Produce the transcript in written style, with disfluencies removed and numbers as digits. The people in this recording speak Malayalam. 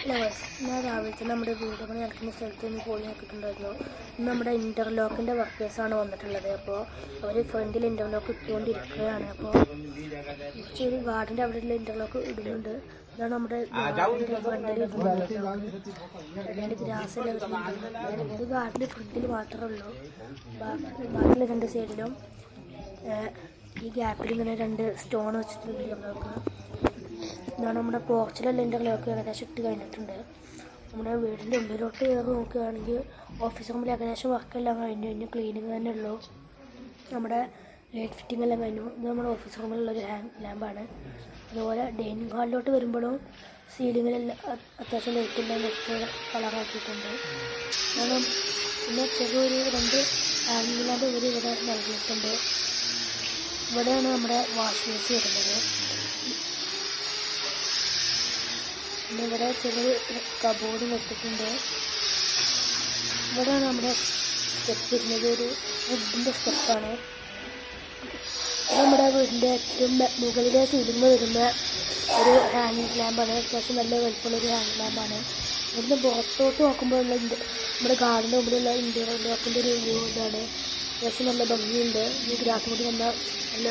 ഹലോ ഞാൻ രാവിലെ തന്നെ നമ്മുടെ വീട് പണി നടക്കുന്ന സ്ഥലത്ത് നിന്ന് പോയി നോക്കിയിട്ടുണ്ടായിരുന്നു. നമ്മുടെ ഇൻ്റർലോക്കിൻ്റെ വർക്കേഴ്സാണ് വന്നിട്ടുള്ളത്. അപ്പോൾ അവർ ഫ്രണ്ടിൽ ഇൻ്റർലോക്ക് ഇട്ടുകൊണ്ടിരിക്കുകയാണ്. അപ്പോൾ ചെറിയ ഗാർഡിൻ്റെ അവിടെയുള്ള ഇൻ്റർലോക്ക് ഇടുന്നുണ്ട്. ഇതാണ് നമ്മുടെ ഫ്രണ്ടിൽ ഗ്രാസ് എല്ലാം ഇത് ഗാർഡിൻ്റെ ഫ്രണ്ടിൽ മാത്രമേ ഉള്ളൂ. ബാക്കിയുള്ള രണ്ട് സൈഡിലും ഈ ഗ്യാപ്പിൽ ഇങ്ങനെ രണ്ട് സ്റ്റോൺ വെച്ചിട്ടുണ്ട് ഇൻ്റർലോക്ക്. ഇതാണ് നമ്മുടെ പോർച്ചിലുള്ള ഇൻ്റർലോക്ക് ഏകദേശം ഇട്ട് കഴിഞ്ഞിട്ടുണ്ട്. നമ്മുടെ വീടിൻ്റെ ഉള്ളിലോട്ട് കയറി നോക്കുകയാണെങ്കിൽ ഓഫീസ് റൂമിൽ ഏകദേശം വർക്കെല്ലാം കഴിഞ്ഞ് ക്ലീനിങ് തന്നെ ഉള്ളൂ. നമ്മുടെ ലൈറ്റ് ഫിറ്റിംഗ് എല്ലാം കഴിഞ്ഞു. ഇത് നമ്മുടെ ഓഫീസ് റൂമിലുള്ളൊരു ലാമ്പാണ്. അതുപോലെ ഡൈനിങ് ഹാളിലോട്ട് വരുമ്പോഴും സീലിങ്ങിലെല്ലാം അത്യാവശ്യം ലൈറ്റെല്ലാം വെച്ച് കളറാക്കിയിട്ടുണ്ട്. പിന്നെ ചെറിയൊരു രണ്ട് ഹാങ്ങിങ് ലാമ്പ് ഇവിടെ നൽകിയിട്ടുണ്ട്. ഇവിടെയാണ് നമ്മുടെ വാഷ് ബേസ് വരുന്നത്. പിന്നെ ഇവിടെ ചെറിയ കബോർഡ് വെച്ചിട്ടുണ്ട്. ഇവിടെയാണ് നമ്മുടെ സ്റ്റെപ്പ് വരുന്നത്. ഒരു വുഡിൻ്റെ സ്റ്റെപ്പാണ്. നമ്മുടെ വീടിൻ്റെ ഏറ്റവും മുകളിലെ സീലിംഗ് വരുന്ന ഒരു ഹാങ്ങിങ് ലാമ്പാണ്. അത്യാവശ്യം നല്ല വലുപ്പമുള്ളൊരു ഹാങ്ങിങ് ലാമ്പാണ്. ഇവിടുന്ന് പുറത്തോട്ട് നോക്കുമ്പോഴുള്ള നമ്മുടെ ഗാർഡൻ്റെ മുമ്പിലുള്ള ഇൻ്റർലോക്കിൻ്റെ ഒരു വ്യൂ ഇതാണ്. അത്യാവശ്യം നല്ല ഭംഗിയുണ്ട്. ഈ ഗ്രാസ് കൂടി വന്നാൽ നല്ല